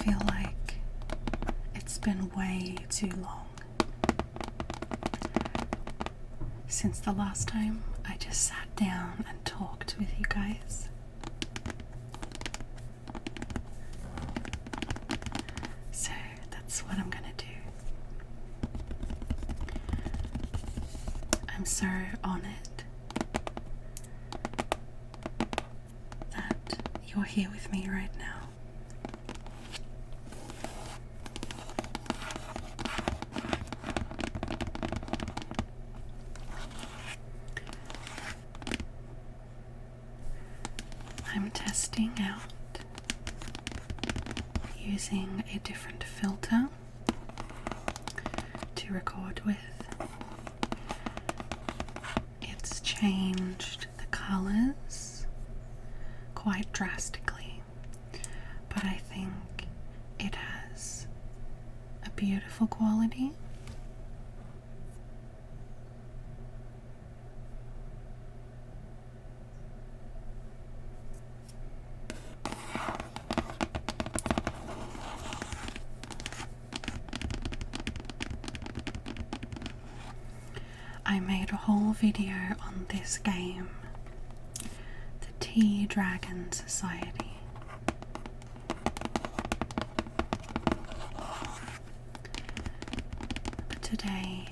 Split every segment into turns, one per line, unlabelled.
feel like it's been way too long since the last time I just sat down and talked with you guys. So that's what I'm gonna do. I'm so honoured that you're here with me right now. I'm testing out using a different filter to record with. It's changed the colours quite drastically, but I think it has a beautiful quality. I made a whole video on this game, the Tea Dragon Society. But today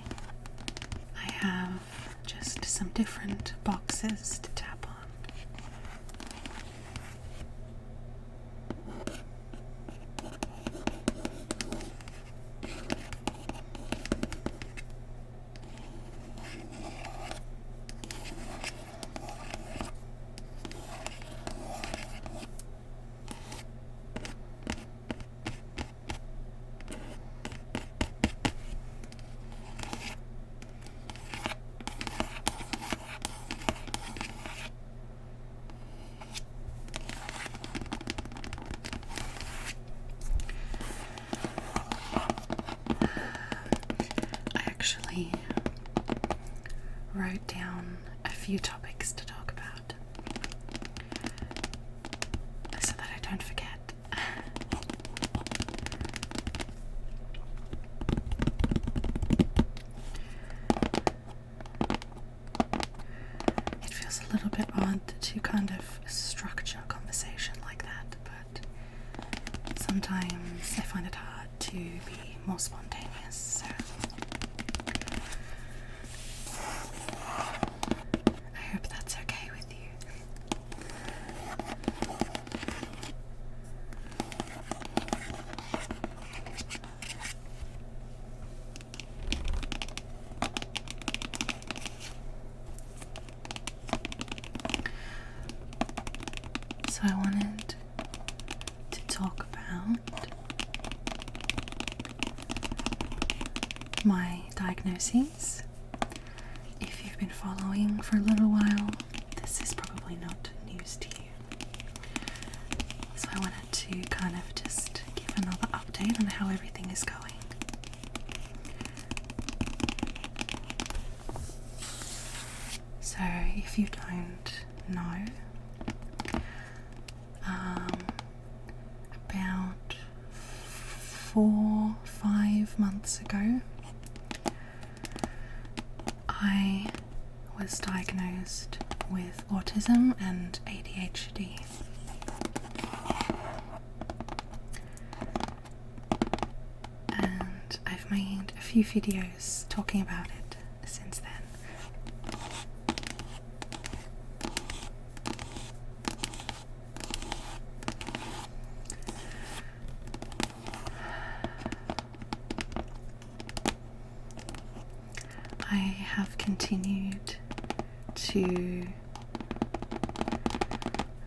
I have just some different boxes to tap on. Wrote down a few topics to talk about so that I don't forget. It feels a little bit odd to kind of structure a conversation like that, but sometimes I find it hard to be more spontaneous, so I hope that's okay with you. So I wanted to talk about my diagnoses. If you've been following for a little while, this is probably not news to you. So I wanted to kind of just give another update on how everything is going. So if you don't know, about 4-5 months ago, I was diagnosed with autism and ADHD. And I've made a few videos talking about it since then. I have continued to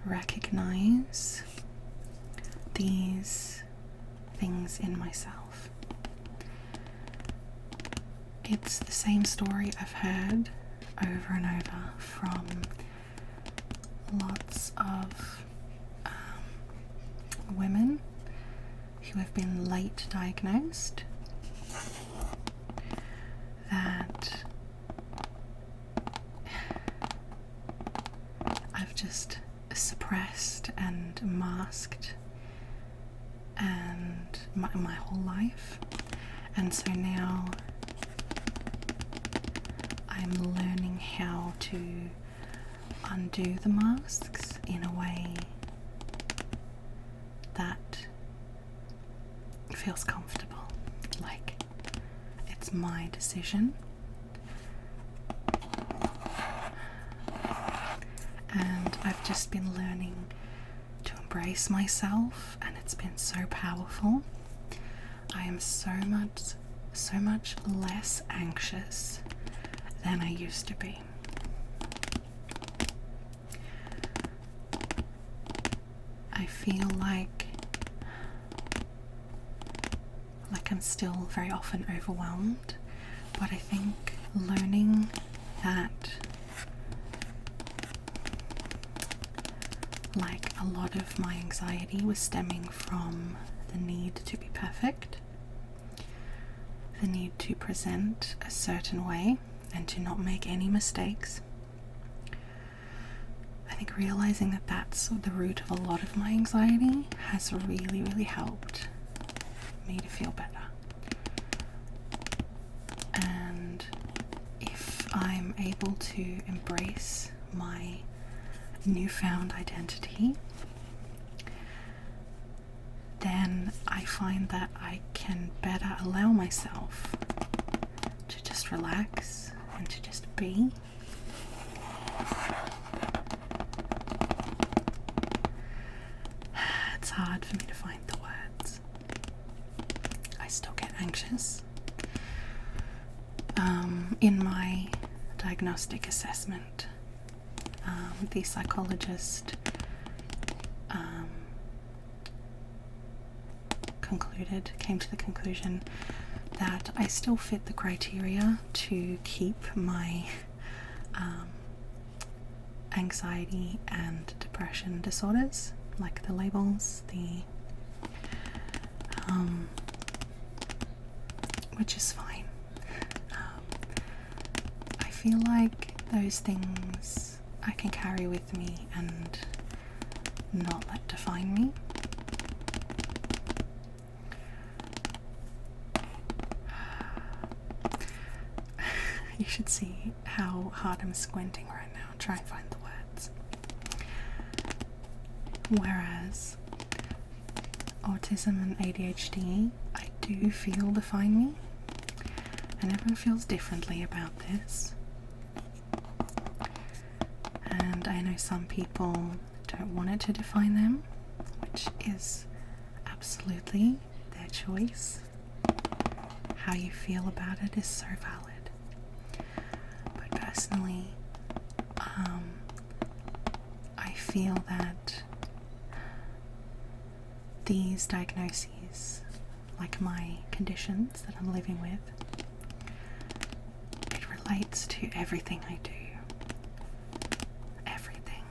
recognize these things in myself. It's the same story I've heard over and over from lots of women who have been late diagnosed, that I've just suppressed and masked and my whole life. And so now I'm learning how to undo the masks in a way that feels comfortable, like it's my decision. And I've just been learning to embrace myself, and it's been so powerful. I am so much less anxious than I used to be. I feel like I'm still very often overwhelmed, but I think learning that like a lot of my anxiety was stemming from the need to be perfect, the need to present a certain way and to not make any mistakes. I think realizing that that's the root of a lot of my anxiety has really helped me to feel better. And if I'm able to embrace my newfound identity, then I find that I can better allow myself to just relax and to just be. It's hard for me to find the words. I still get anxious. In my diagnostic assessment, the psychologist came to the conclusion that I still fit the criteria to keep my anxiety and depression disorders, like the labels, which is fine. I feel like those things I can carry with me and not let define me. You should see how hard I'm squinting right now, trying to find the words. Whereas autism and ADHD, I do feel define me, and everyone feels differently about this. And I know some people don't want it to define them, which is absolutely their choice. How you feel about it is so valid. But personally, I feel that these diagnoses, like my conditions that I'm living with, it relates to everything I do. Everything.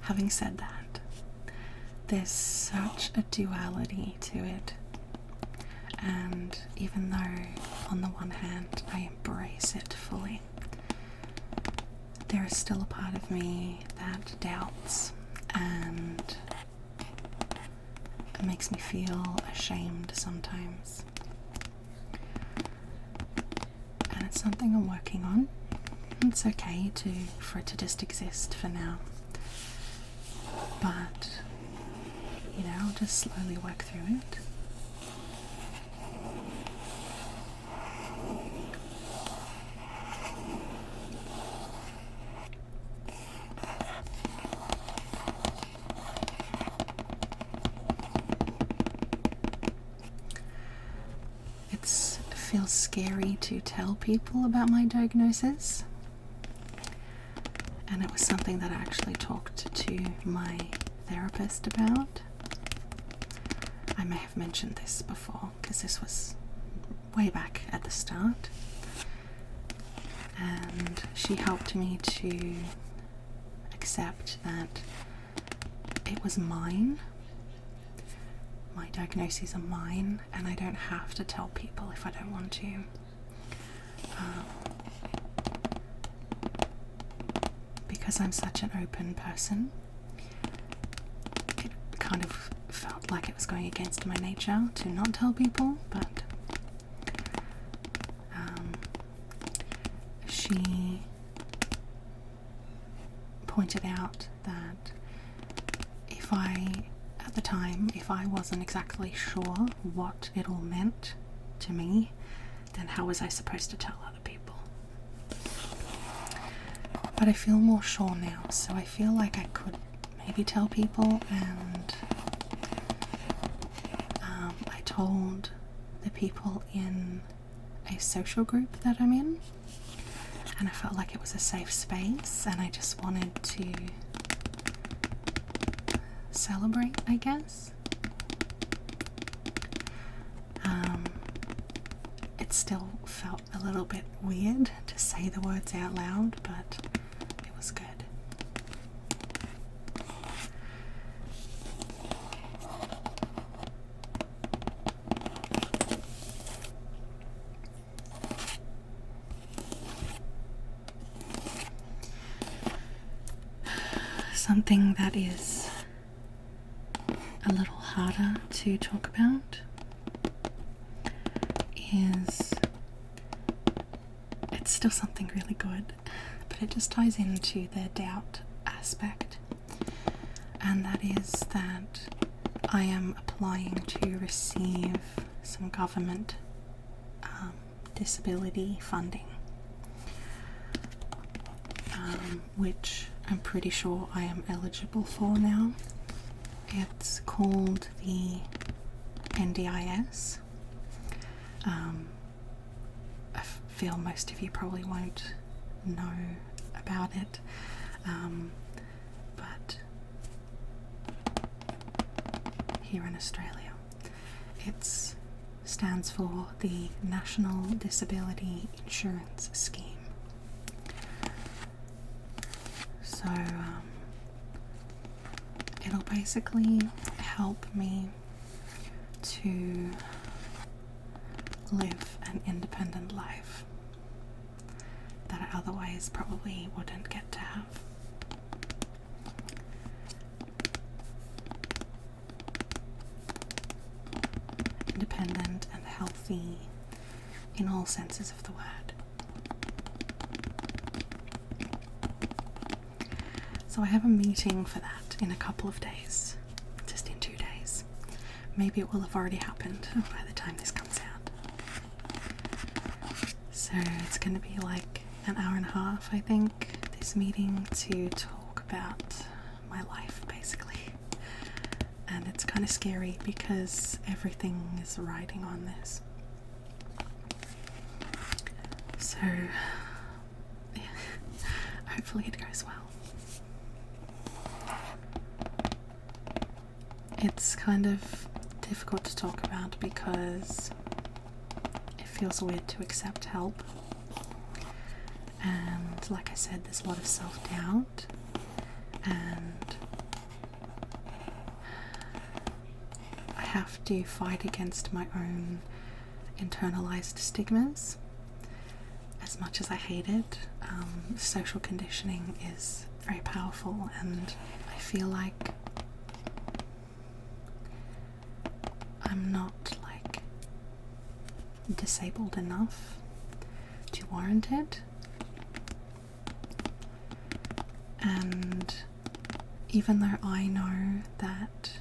Having said that, there's such a duality to it, and even though on the one hand I embrace it fully, there is still a part of me that doubts, and it makes me feel ashamed sometimes. And it's something I'm working on. It's okay for it to just exist for now. But, I'll just slowly work through it. It feels scary to tell people about my diagnosis, and it was something that I actually talked to my therapist about. I may have mentioned this before because this was way back at the start, and she helped me to accept that it was mine. My diagnoses are mine, and I don't have to tell people if I don't want to. because I'm such an open person, it kind of felt like it was going against my nature to not tell people, but she pointed out that at the time, if I wasn't exactly sure what it all meant to me, then how was I supposed to tell other people? But I feel more sure now, so I feel like I could maybe tell people, and I told the people in a social group that I'm in, and I felt like it was a safe space, and I just wanted to celebrate, I guess. It still felt a little bit weird to say the words out loud, but it was good. Something that is a little harder to talk about is, it's still something really good, but it just ties into the doubt aspect, and that is that I am applying to receive some government disability funding, which I'm pretty sure I am eligible for now. It's called the NDIS. I feel most of you probably won't know about it, but here in Australia it stands for the National Disability Insurance Scheme. So it'll basically help me to live an independent life that I otherwise probably wouldn't get to have. Independent and healthy in all senses of the word. So I have a meeting for that in a couple of days, just in 2 days. Maybe it will have already happened by the time this comes out. So it's going to be like an hour and a half, I think, this meeting, to talk about my life, basically. And it's kind of scary because everything is riding on this. So yeah, hopefully it goes well. It's kind of difficult to talk about because it feels weird to accept help, and like I said, there's a lot of self-doubt, and I have to fight against my own internalized stigmas. As much as I hate it, social conditioning is very powerful, and I feel like I'm not like disabled enough to warrant it. And even though I know that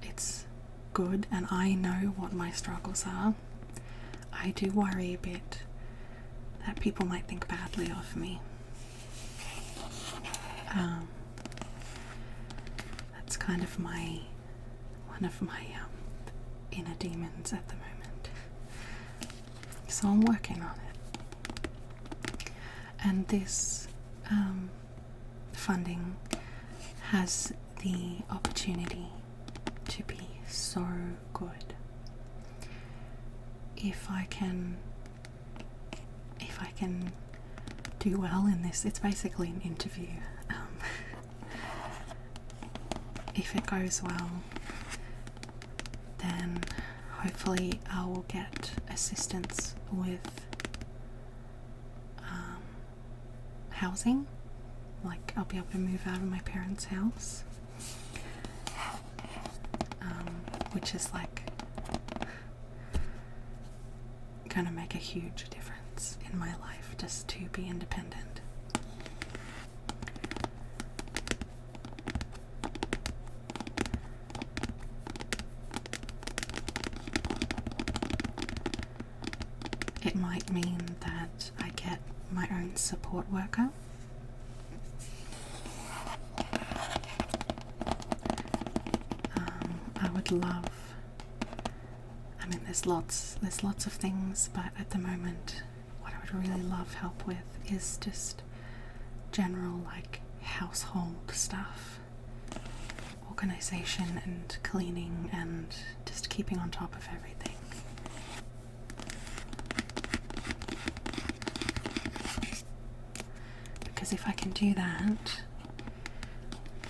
it's good and I know what my struggles are, I do worry a bit that people might think badly of me. That's kind of one of my inner demons at the moment. So I'm working on it. And this funding has the opportunity to be so good. If I can do well in this, it's basically an interview. If it goes well, then hopefully I will get assistance with housing, like I'll be able to move out of my parents' house, which is like gonna make a huge difference in my life, just to be independent. It might mean that I get my own support worker. I would love, I mean there's lots of things, but at the moment what I would really love help with is just general like household stuff, organization and cleaning and just keeping on top of everything. Because if I can do that,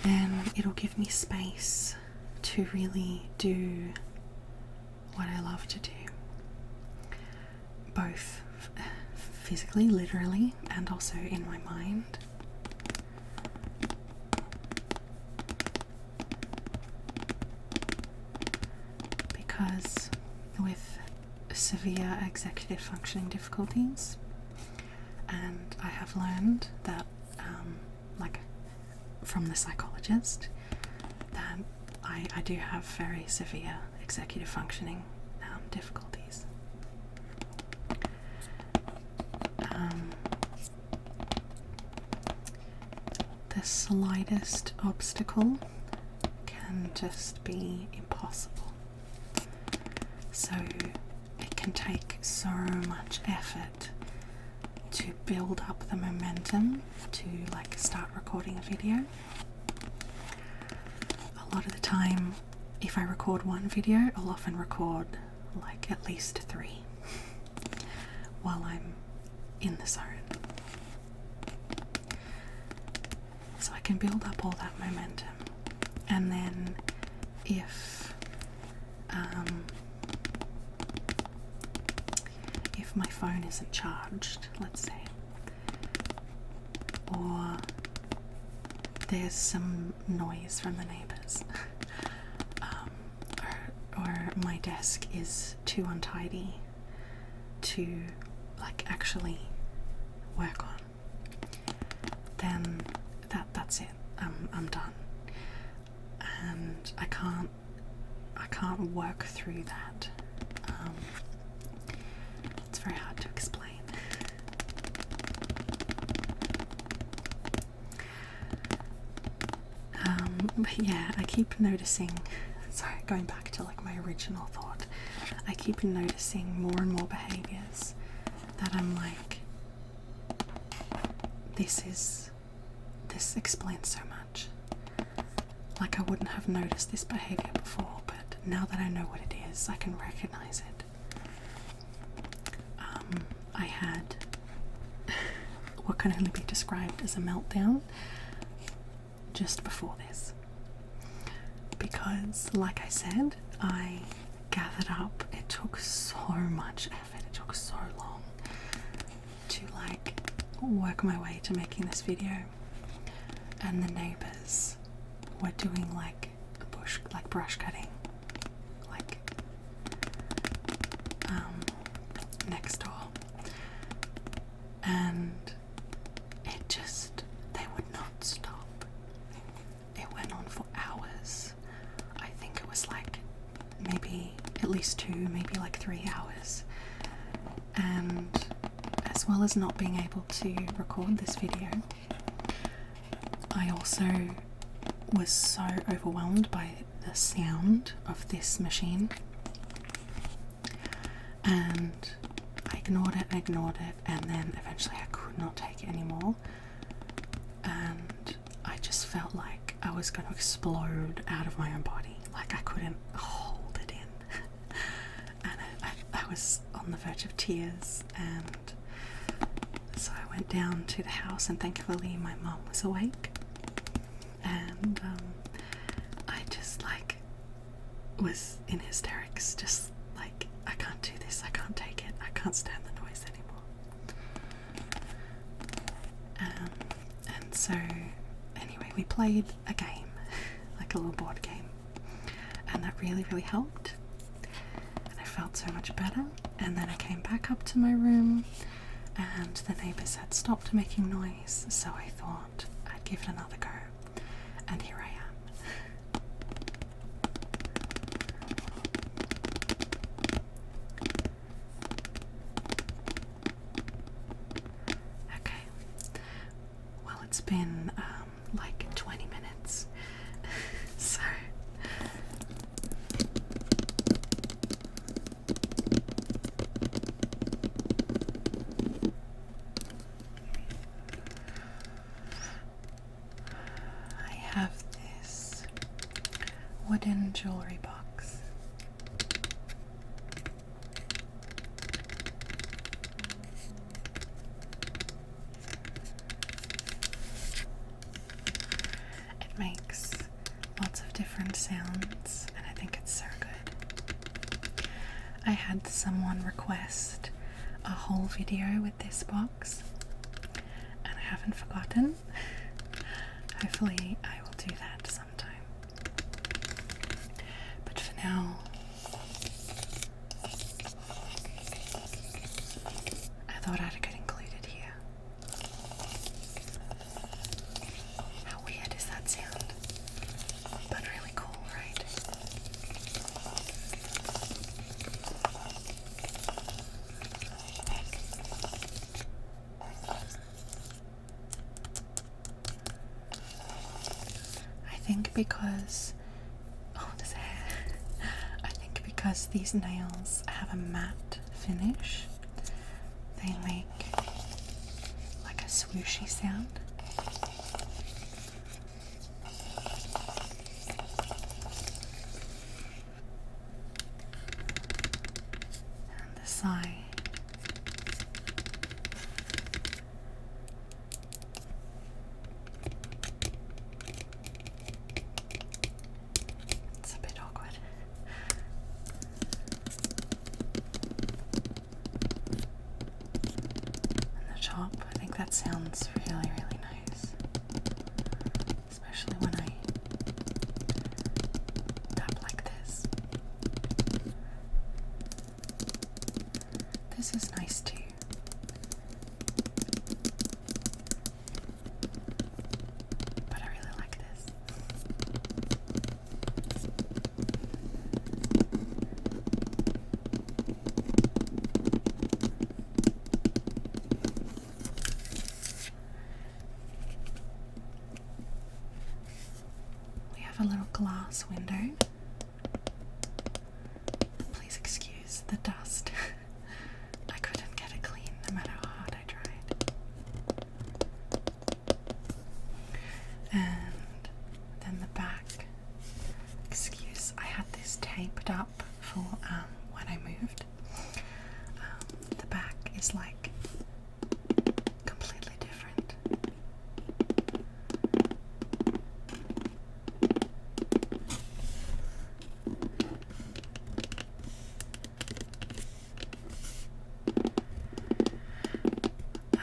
then it'll give me space to really do what I love to do, both physically, literally, and also in my mind. Because with severe executive functioning difficulties, and I have learned that, like from the psychologist, that I do have very severe executive functioning difficulties. The slightest obstacle can just be impossible. So it can take so much effort to build up the momentum to like start recording a video. A lot of the time, if I record one video, I'll often record like at least 3 while I'm in the zone. So I can build up all that momentum, and then if my phone isn't charged, let's say, or there's some noise from the neighbours, or my desk is too untidy to like actually work on, then that's it. I'm done, and I can't work through that. It's very hard to explain. But yeah, I keep noticing, sorry, going back to like my original thought, I keep noticing more and more behaviours that I'm like, this explains so much. Like I wouldn't have noticed this behaviour before, but now that I know what it is, I can recognise it. I had what can only be described as a meltdown just before this, because like I said, I gathered up, it took so much effort, it took so long to like work my way to making this video, and the neighbours were doing like brush cutting like next door, and they would not stop. It went on for hours. I think it was like maybe at least 2, maybe like 3 hours. And as well as not being able to record this video, I also was so overwhelmed by the sound of this machine, and I ignored it, and then eventually I could not take it anymore, and I just felt like I was going to explode out of my own body. Like I couldn't hold it in and I was on the verge of tears, and so I went down to the house, and thankfully my mum was awake, and I just like was in hysterics, just like, I can't do this, I can't take it, I can't stand the noise anymore. And so we played a game, like a little board game, and that really helped, and I felt so much better. And then I came back up to my room and the neighbours had stopped making noise, so I thought I'd give it another go, and here I am. It's been like 20 minutes, so I have this wooden jewellery box. Makes lots of different sounds, and I think it's so good. I had someone request a whole video with this box, and I haven't forgotten. Hopefully I will do that sometime. But for now, I thought I'd get included here. How weird is that sound? But really cool, right? I think because I think because these nails have a matte finish, they make like a swooshy sound. And the sigh. It's a bit awkward. And the top, I think that sounds really nice. Especially when I tap like this. This is nice too. But I really like this. We have a little glass window. Please excuse the dust. I couldn't get it clean no matter how hard I tried. And then the back. Excuse, I had this taped up for when I moved. The back is like completely different.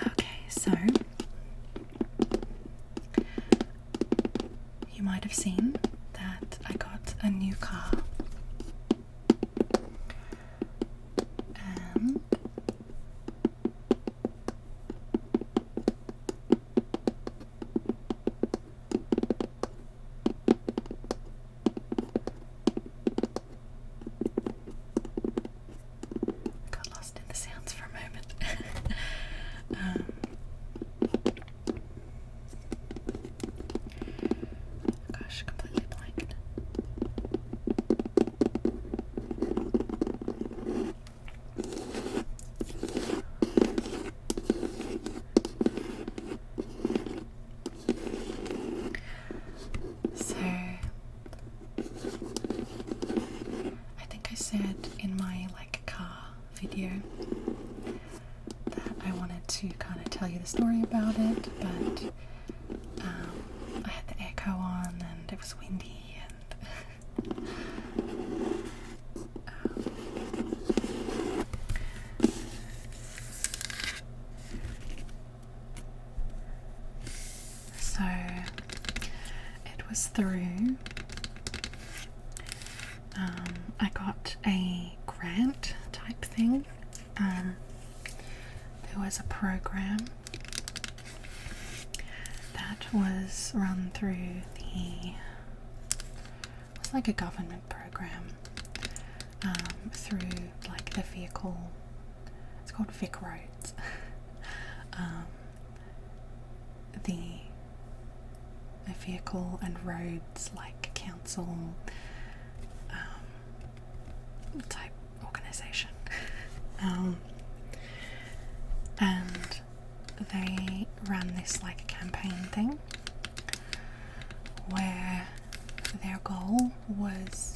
Okay, so you might have seen that I got a new car, and got lost in the sounds for a moment. Gosh, completely blanked. So, I think I said in my car video that I wanted to kind of tell you the story about it, but I had the echo on and it was windy and so was through, I got a grant type thing. There was a program that was run through it was like a government program, through like the vehicle, it's called Vic Roads, the vehicle and roads like council type organisation, and they ran this like campaign thing where their goal was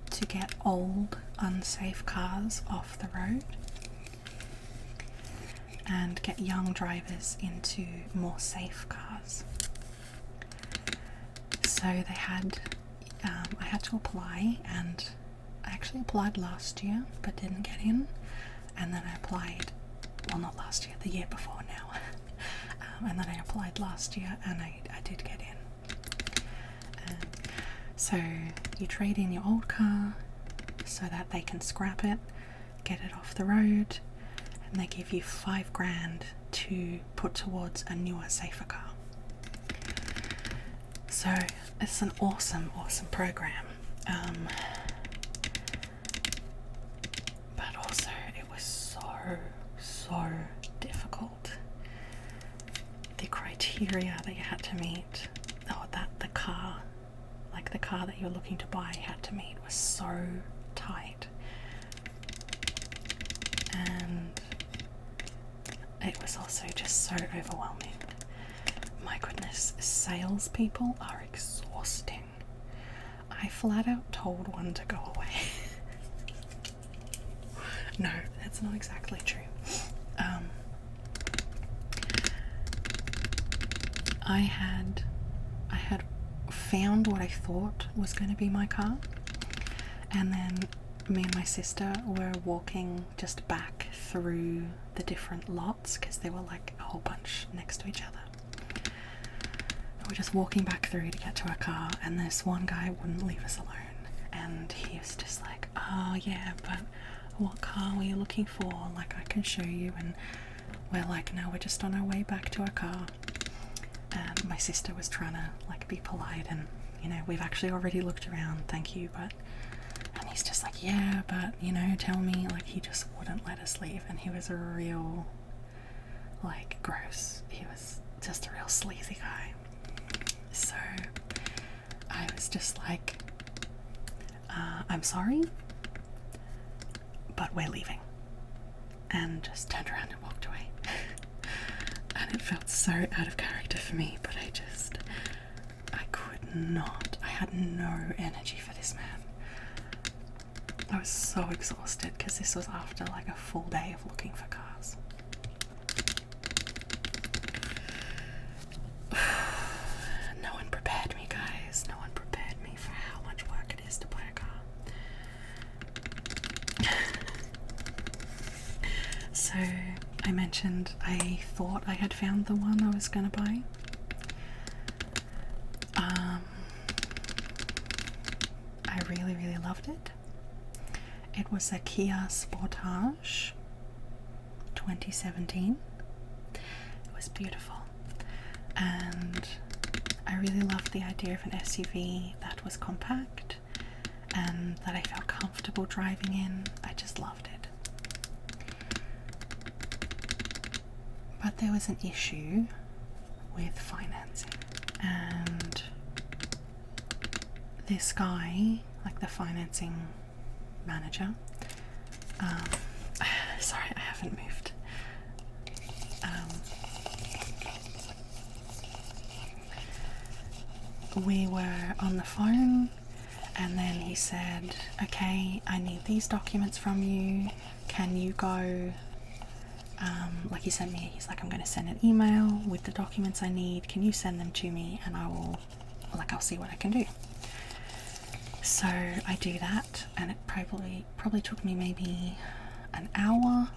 to get old unsafe cars off the road and get young drivers into more safe cars. So they had, I had to apply, and I actually applied last year but didn't get in, and then I applied, well, not last year, the year before now, and then I applied last year and I did get in. So you trade in your old car so that they can scrap it, get it off the road, and they give you $5,000 to put towards a newer, safer car. So it's an awesome program, but also it was so difficult. The criteria that you had to meet, or that the car that you're looking to buy had to meet, was so tight, and it was also just so overwhelming. My goodness, salespeople are exhausting. I flat out told one to go away. No, that's not exactly true. I had found what I thought was going to be my car, and then me and my sister were walking just back through the different lots, because they were like a whole bunch next to each other. We're just walking back through to get to our car, and this one guy wouldn't leave us alone, and he was just like, oh yeah, but what car were you looking for? Like, I can show you. And we're like, no, we're just on our way back to our car. And my sister was trying to like be polite, and you know, we've actually already looked around, thank you, but, and he's just like, yeah, but you know, tell me, like, he just wouldn't let us leave, and he was a real, like, gross, he was just a real sleazy guy. So I was just like, I'm sorry, but we're leaving, and just turned around and walked away. And it felt so out of character for me, but I could not, I had no energy for this man. I was so exhausted, because this was after like a full day of looking for cars. No one prepared me, guys. No one prepared me for how much work it is to buy a car. So I mentioned I thought I had found the one I was going to buy. I really loved it. It was a Kia Sportage 2017. It was beautiful, and I really loved the idea of an SUV that was compact and that I felt comfortable driving in. I just loved it. But there was an issue with financing, and this guy, like the financing manager, sorry, I haven't moved. We were on the phone, and then he said, okay, I need these documents from you. Can you go, like he sent me, he's like, I'm going to send an email with the documents I need. Can you send them to me, and I'll see what I can do. So I do that, and it probably took me maybe an hour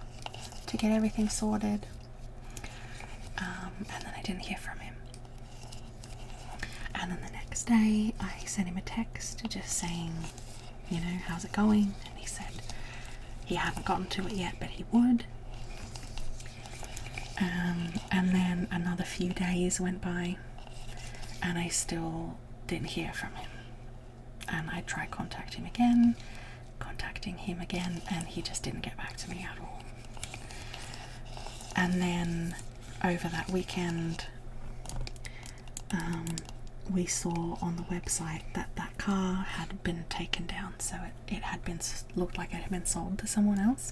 to get everything sorted, and then I didn't hear from him. And then the next day I sent him a text just saying, you know, how's it going? And he said he hadn't gotten to it yet, but he would. And then another few days went by and I still didn't hear from him. And I tried contacting him again, and he just didn't get back to me at all. And then over that weekend, we saw on the website that that car had been taken down, so it had been, looked like it had been sold to someone else.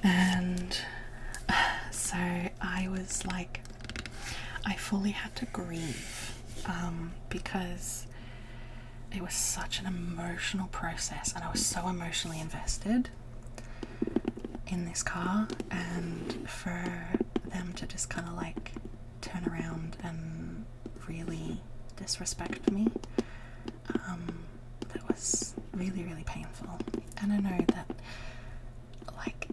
And so I was like, I fully had to grieve, because it was such an emotional process, and I was so emotionally invested in this car, and for them to just kind of like turn around and really disrespect me, that was really, really painful. And I know that, like,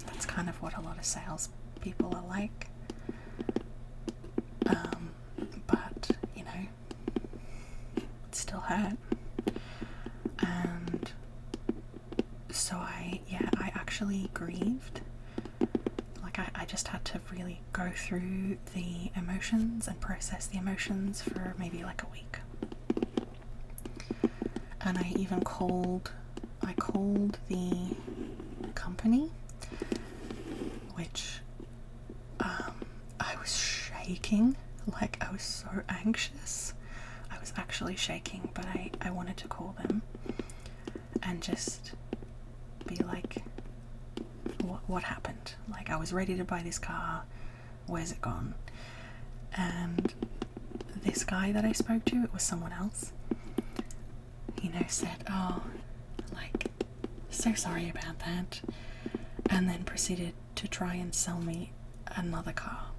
that's kind of what a lot of sales people are like, but you know, it still hurt. And so I actually grieved. Like I just had to really go through the emotions and process the emotions for maybe like a week. And I even called the company, which I was shaking, like I was so anxious. I was actually shaking, but I wanted to call them and just be like, what happened? Like, I was ready to buy this car, where's it gone? And this guy that I spoke to, it was someone else, you know, said, oh, like, so sorry about that, and then proceeded to try and sell me another car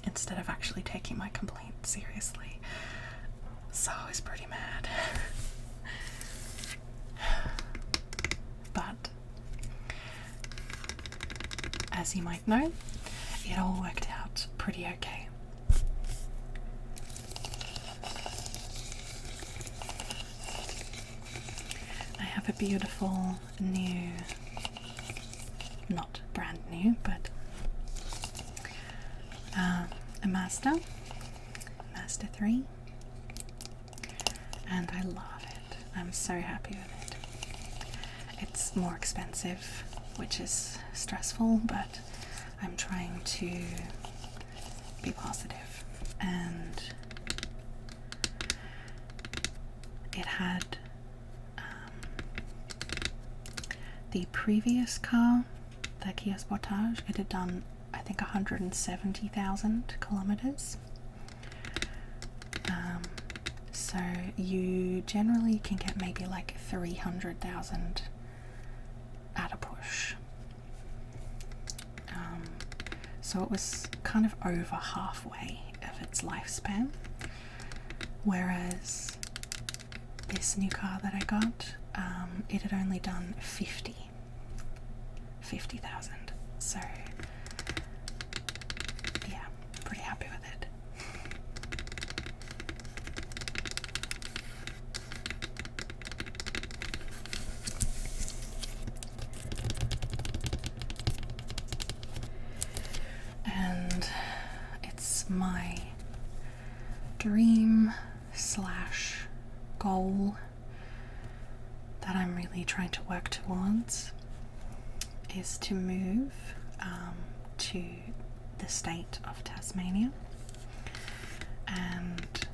instead of actually taking my complaint seriously. So I was pretty mad. But as you might know, it all worked out pretty okay. I have a beautiful new, not brand new, but a Mazda 3, and I love it. I'm so happy with it. It's more expensive, which is stressful, but I'm trying to be positive. And it had the previous car, the Kia Sportage, it had done I think 170,000 kilometers. So you generally can get maybe like 300,000 at a push. So it was kind of over halfway of its lifespan, whereas this new car that I got, it had only done 50,000. So yeah, pretty happy with it. And it's my dream / goal that I'm really trying to work towards is to move to the state of Tasmania, and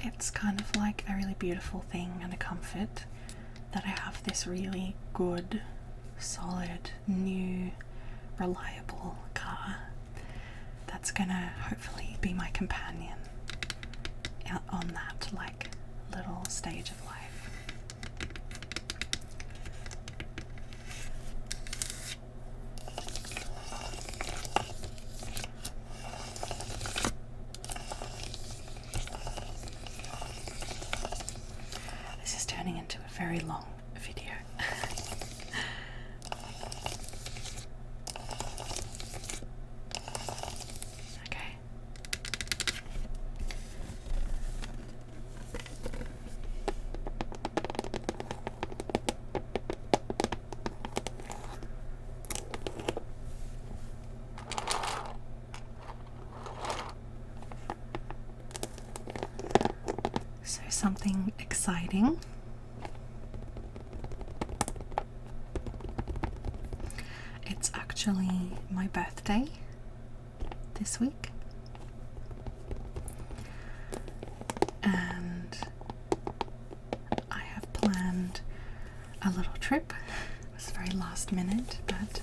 it's kind of like a really beautiful thing and a comfort that I have this really good, solid, new, reliable car that's gonna hopefully be my companion on that like little stage of life. This is turning into a very long video. Okay. something exciting. It's actually my birthday this week, and I have planned a little trip. It was very last minute, but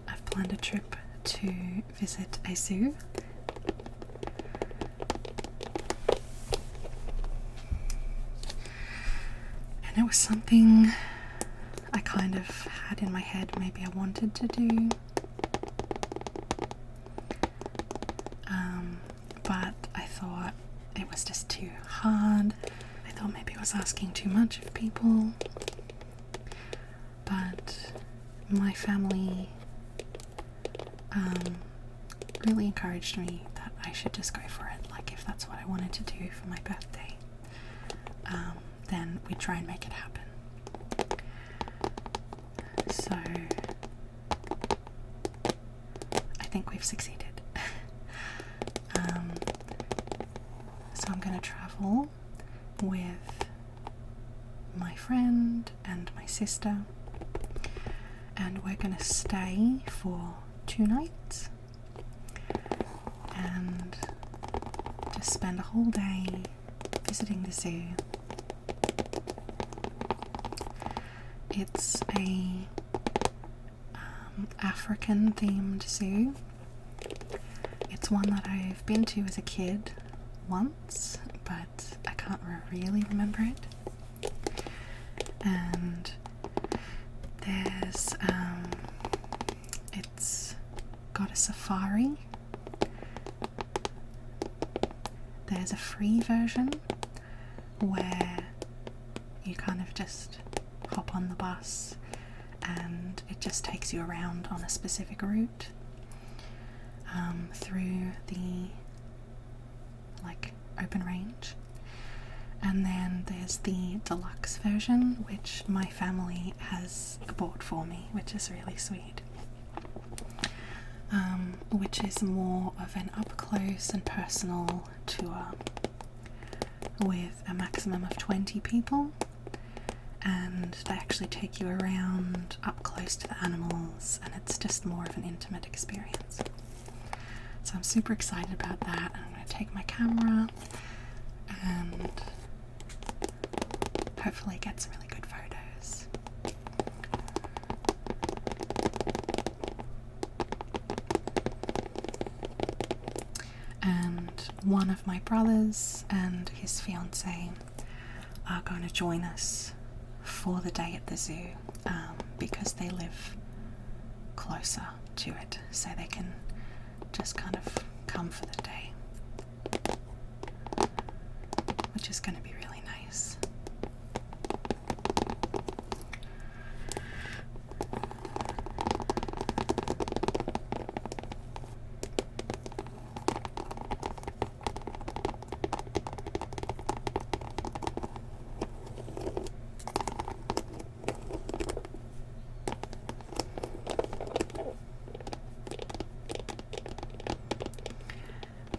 I've planned a trip to visit a zoo. And it was something I kind of had in my head maybe I wanted to do, but I thought it was just too hard. I thought maybe I was asking too much of people, but my family really encouraged me that I should just go for it. Like, if that's what I wanted to do for my birthday, then we'd try and make it happen. So I think we've succeeded. So I'm going to travel with my friend and my sister, and we're going to stay for 2 nights and just spend a whole day visiting the zoo. It's a African themed zoo. It's one that I've been to as a kid once, but I can't really remember it. And there's it's got a safari. There's a free version where you kind of just hop on the bus and it just takes you around on a specific route through the open range. And then there's the deluxe version, which my family has bought for me, which is really sweet, which is more of an up close and personal tour with a maximum of 20 people, and they actually take you around up close to the animals, and it's just more of an intimate experience. So I'm super excited about that. I'm going to take my camera and hopefully get some really good photos. And one of my brothers and his fiance are going to join us for the day at the zoo, because they live closer to it, so they can just kind of come for the day, which is going to be really nice.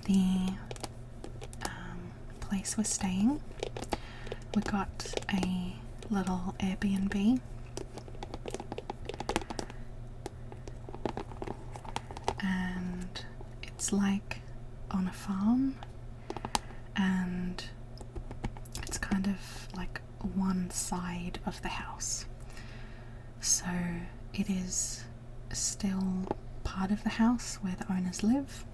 The place we're staying, we got a little Airbnb, and it's like on a farm, and it's kind of like one side of the house, so it is still part of the house where the owners live,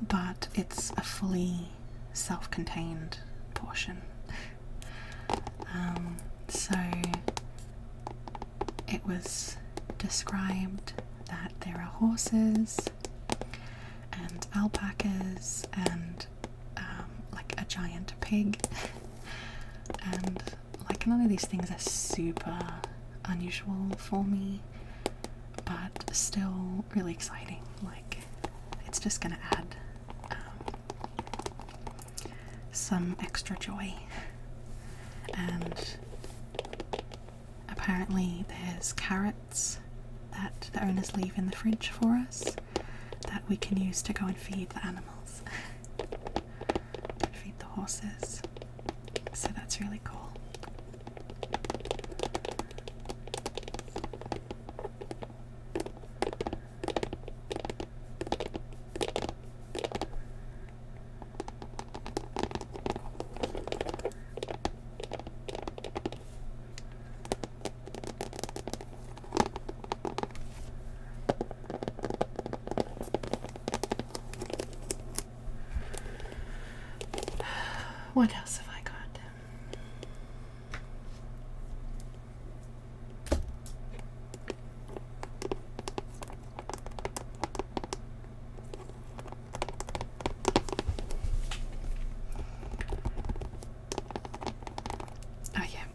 but it's a fully self-contained portion. So it was described that there are horses and alpacas and like a giant pig, and like none of these things are super unusual for me, but still really exciting. Like, it's just gonna add some extra joy. And apparently there's carrots that the owners leave in the fridge for us that we can use to go and feed the animals. horses. So that's really cool. What else have I got? Oh yeah.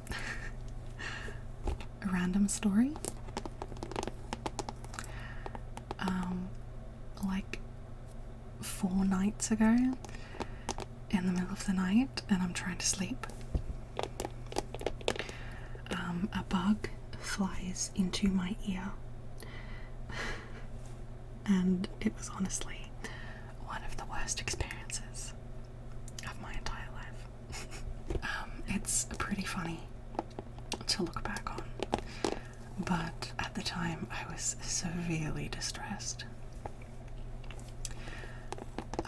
A random story. Like 4 nights ago, in the middle of the night, and I'm trying to sleep, a bug flies into my ear, and it was honestly one of the worst experiences of my entire life. It's pretty funny to look back on, but at the time I was severely distressed.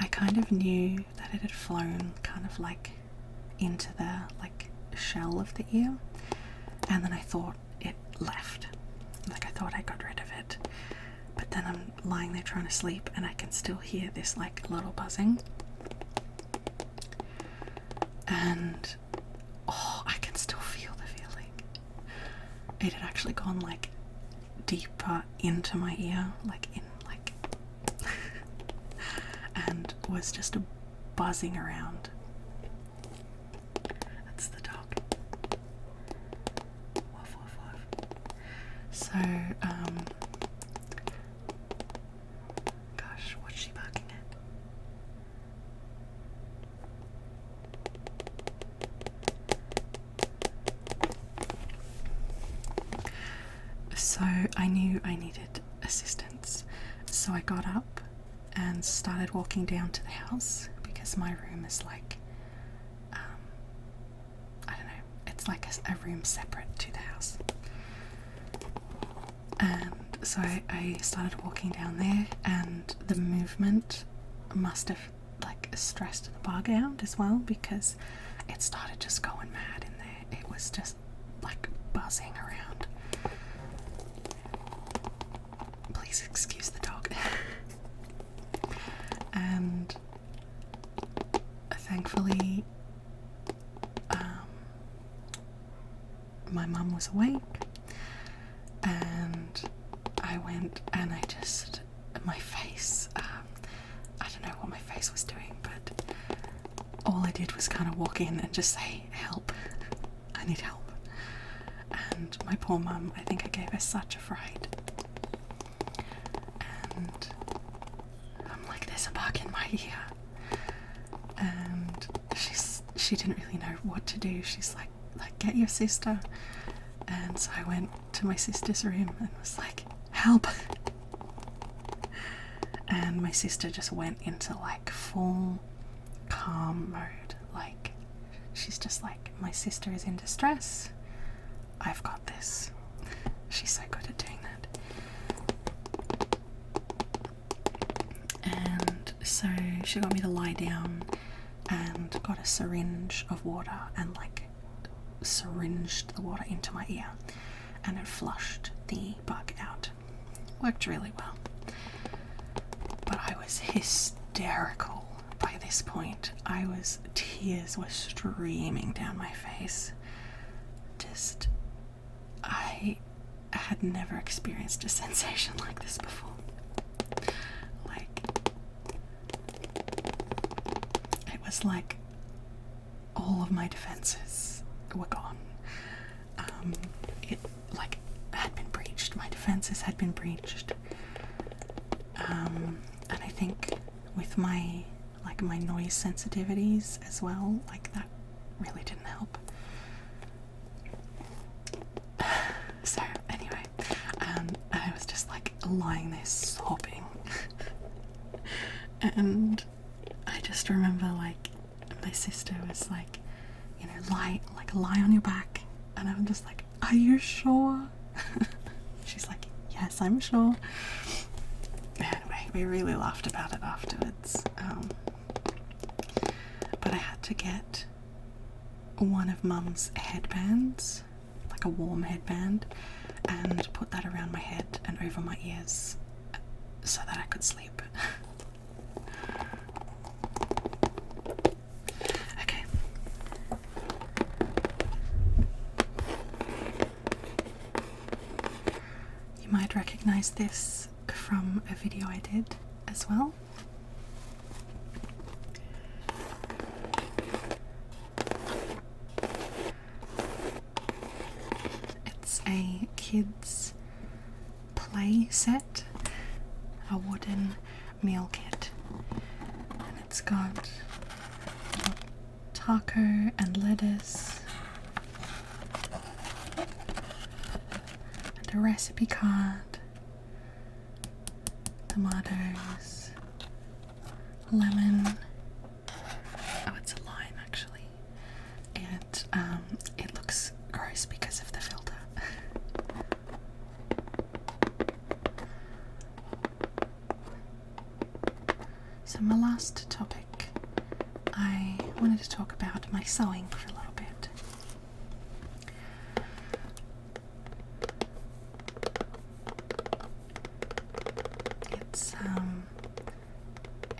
I kind of knew that it had flown kind of like into the like shell of the ear, and then I thought it left. Like I thought I got rid of it, but then I'm lying there trying to sleep and I can still hear this like little buzzing, and oh, I can still feel the feeling. It had actually gone like deeper into my ear, like in like and was just buzzing around. That's the dog. Woof, woof, woof. So, gosh, what's she barking at? So I knew I needed assistance, so I got up and started walking down to the house, because my room is like, I don't know, it's like a room separate to the house. And so I started walking down there, and the movement must have like stressed the bug out as well, because it started just going mad in there. It was just like buzzing around. Please excuse the dog. And thankfully my mum was awake, and I went and my face, I don't know what my face was doing, but all I did was kind of walk in and just say, help, I need help. And my poor mum, I think I gave her such a fright, and I'm like, there's a bug in my ear, and she didn't really know what to do. She's like get your sister. And so I went to my sister's room and was like, help. And my sister just went into like full calm mode. Like, she's just like, my sister is in distress, I've got this. She's so good at doing that. And so she got me to lie down and got a syringe of water and like syringed the water into my ear, and it flushed the bug out. Worked really well. But I was hysterical by this point. Tears were streaming down my face. I had never experienced a sensation like this before. Like, it was like all of my defenses were gone. It like had been breached. My defenses had been breached. And I think with my noise sensitivities as well, like that really didn't help. So anyway, I was just like lying there sobbing, and I just remember like my sister was like, you know, lie on your back, and I'm just like, are you sure? She's like, yes, I'm sure. Anyway, we really laughed about it afterwards. But I had to get one of Mum's headbands, like a warm headband, and put that around my head and over my ears so that I could sleep. Okay. You might recognize this from a video I did as well. It's a kids play set, a wooden meal kit, and it's got taco and lettuce and a recipe card, tomatoes, lemon, oh, it's a lime actually, and it looks gross because of the filter. So my last topic, I wanted to talk about my sewing for a little bit.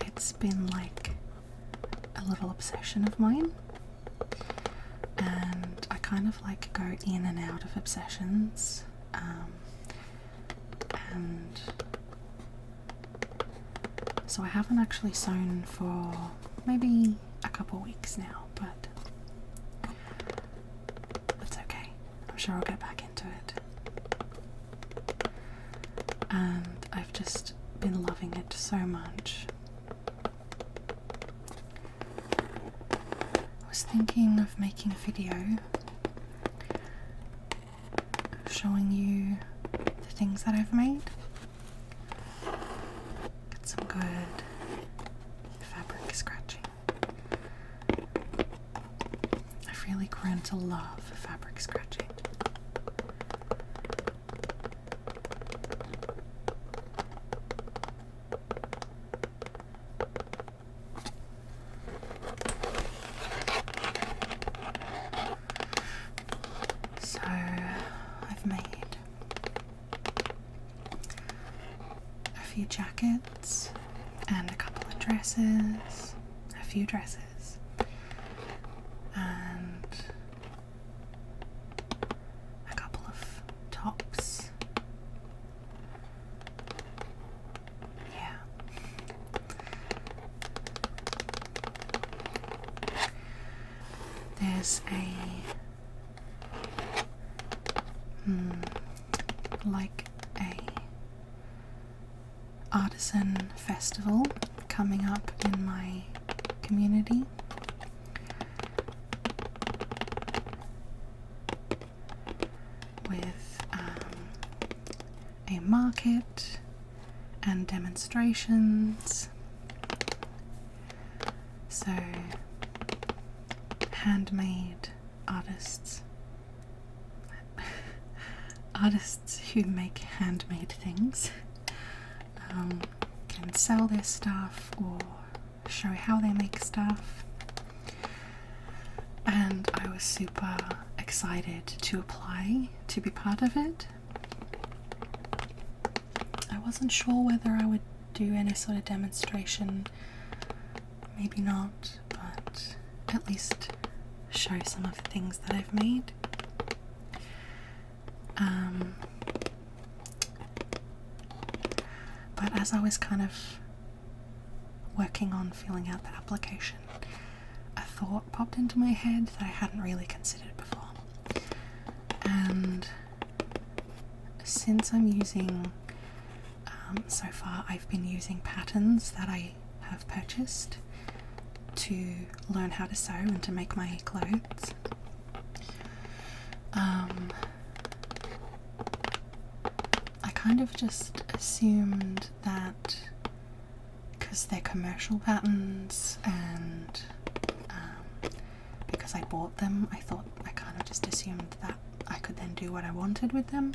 It's been like a little obsession of mine, and I kind of like go in and out of obsessions, and so I haven't actually sewn for maybe a couple weeks now, but that's okay. I'm sure I'll get back into it. And I've just been loving it so much. I was thinking of making a video showing you the things that I've made. Got some good fabric scratching. I've really grown to love fabric scratching. So I've made a few jackets and a couple of dresses, a few dresses, and a couple of tops. Yeah. There's like a artisan festival coming up in my community, with a market and demonstrations. So handmade artists who make handmade things can sell their stuff or show how they make stuff, and I was super excited to apply to be part of it. I wasn't sure whether I would do any sort of demonstration, maybe not, but at least show some of the things that I've made. But as I was kind of working on filling out the application, a thought popped into my head that I hadn't really considered before. And since I'm using, so far I've been using patterns that I have purchased to learn how to sew and to make my clothes. I kind of just assumed that because they're commercial patterns and because I bought them, I thought, I kind of just assumed that I could then do what I wanted with them.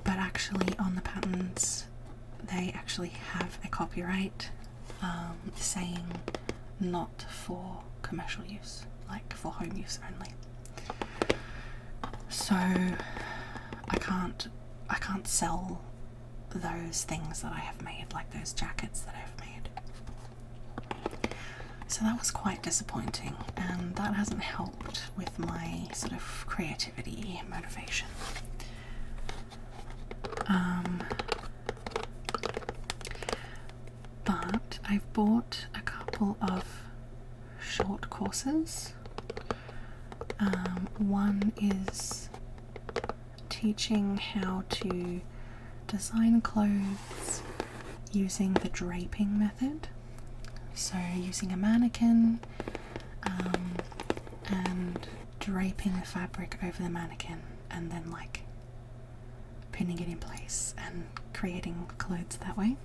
But actually on the patterns, they actually have a copyright saying not for commercial use, like for home use only. So I can't sell those things that I have made, like those jackets that I've made. So that was quite disappointing, and that hasn't helped with my sort of creativity motivation. But I've bought a couple of short courses. One is teaching how to design clothes using the draping method. So using a mannequin and draping the fabric over the mannequin and then like pinning it in place and creating clothes that way.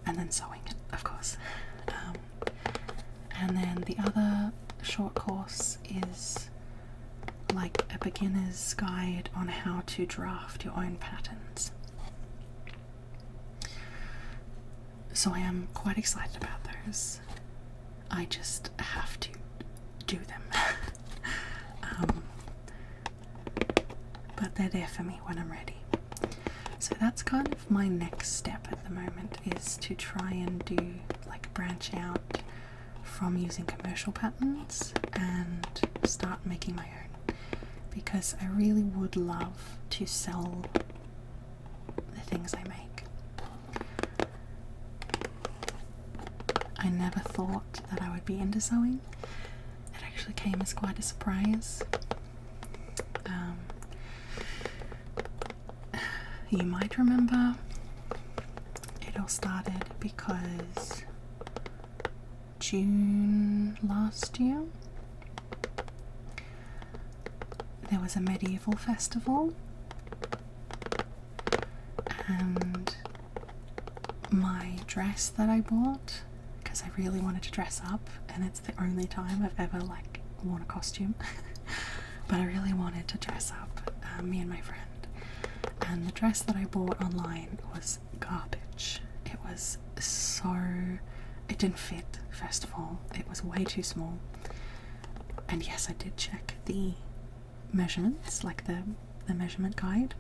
And then sewing it, of course. And then the other short course is like a beginner's guide on how to draft your own patterns. So I am quite excited about those. I just have to do them. But they're there for me when I'm ready. So that's kind of my next step at the moment, is to try and do like branch out from using commercial patterns and start making my own, because I really would love to sell the things I make. I never thought that I would be into sewing. It actually came as quite a surprise. You might remember it all started because June last year there was a medieval festival, and my dress that I bought, because I really wanted to dress up, and it's the only time I've ever like worn a costume but I really wanted to dress up, me and my friend. And the dress that I bought online was garbage. It was it didn't fit, first of all. It was way too small. And yes, I did check the measurements, like the measurement guide.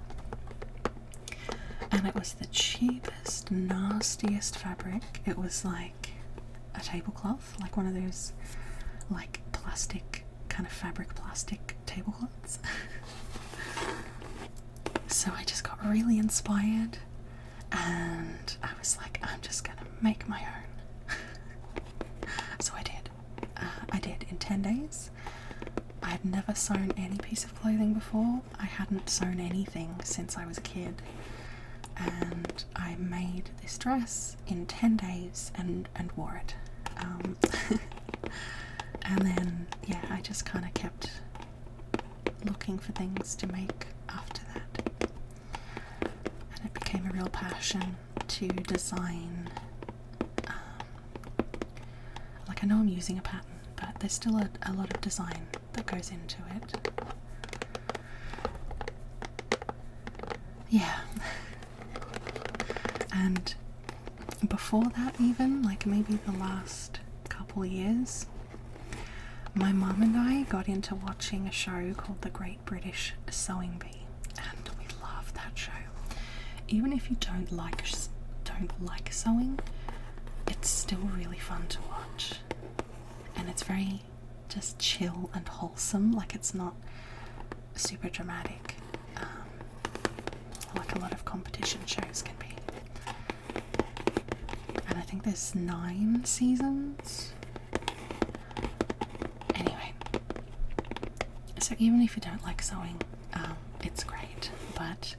And it was the cheapest, nastiest fabric. It was like a tablecloth, like one of those like plastic, kind of fabric plastic tablecloths. So I just got really inspired and I was like, I'm just gonna make my own. So I did. I did in 10 days. I had never sewn any piece of clothing before. I hadn't sewn anything since I was a kid. And I made this dress in 10 days and wore it. And then, yeah, I just kind of kept looking for things to make after that. And it became a real passion to design. Like, I know I'm using a pattern, but there's still a lot of design that goes into it. Yeah. And before that, even, like maybe the last couple years, my mum and I got into watching a show called The Great British Sewing Bee, and we love that show. Even if you don't like sewing, it's still really fun to watch, and it's very just chill and wholesome. Like, it's not super dramatic, like a lot of competition shows can be. And I think there's 9 seasons. Anyway, so even if you don't like sewing, it's great. But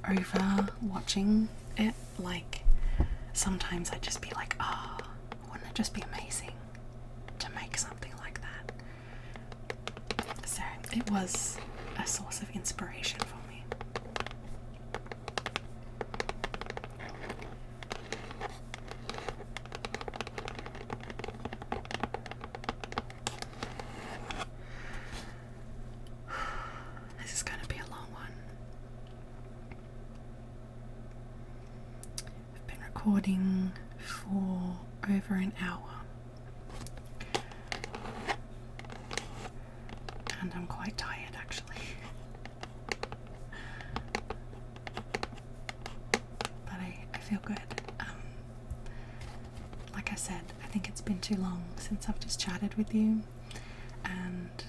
over watching it, like, sometimes I'd just be like, oh, wouldn't it just be amazing to make something like that? So it was a source of inspiration for me. recording for over an hour, and I'm quite tired actually. But I feel good. Like I said, I think it's been too long since I've just chatted with you, and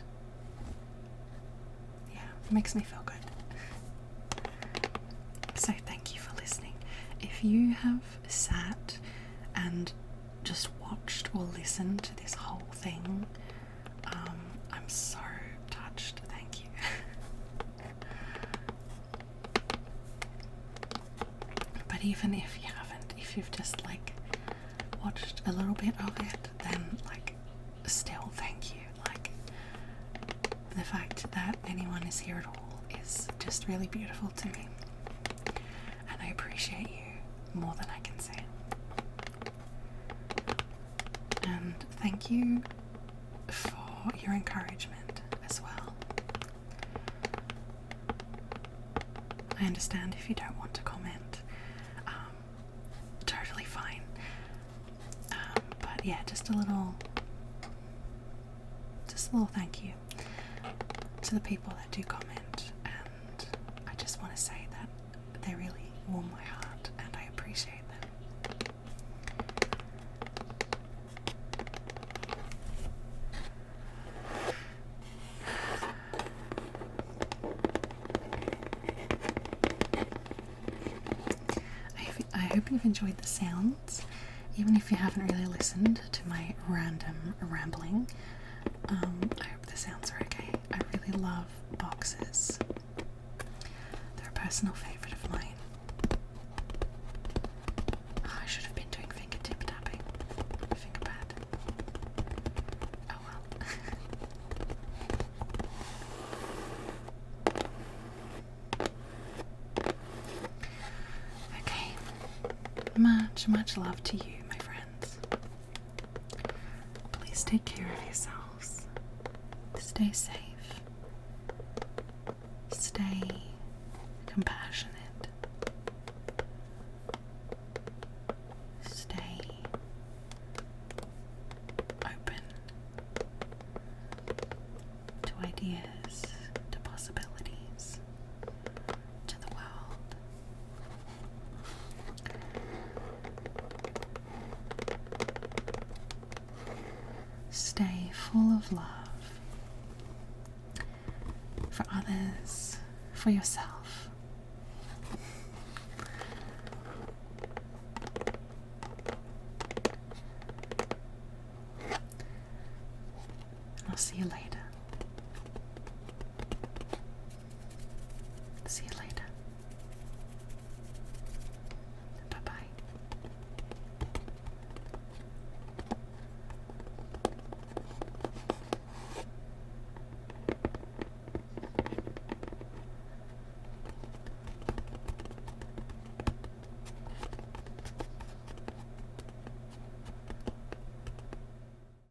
yeah, it makes me feel good. So thank you for listening. If you have sat and just watched or listened to this whole thing, I'm so touched. Thank you. But even if you haven't, if you've just like watched a little bit of it, then like still thank you. Like, the fact that anyone is here at all is just really beautiful to me, and I appreciate you more than I can say. And thank you for your encouragement as well. I understand if you don't want to comment, totally fine. But yeah, just a little thank you to the people that do comment, and I just want to say that they really warm my heart and I appreciate them. I hope you've enjoyed the sounds, even if you haven't really listened to my random rambling. I hope the sounds are okay. I really love boxes. They're a personal favourite of mine. Oh, I should have been doing fingertip tapping. Finger pad. Oh well. Okay. Much love to you, my friends. Please take care of yourselves. Stay safe. Stay compassionate. Stay open to ideas, to possibilities, to the world. Stay full of love for others, for yourself. I'll see you later. See you later.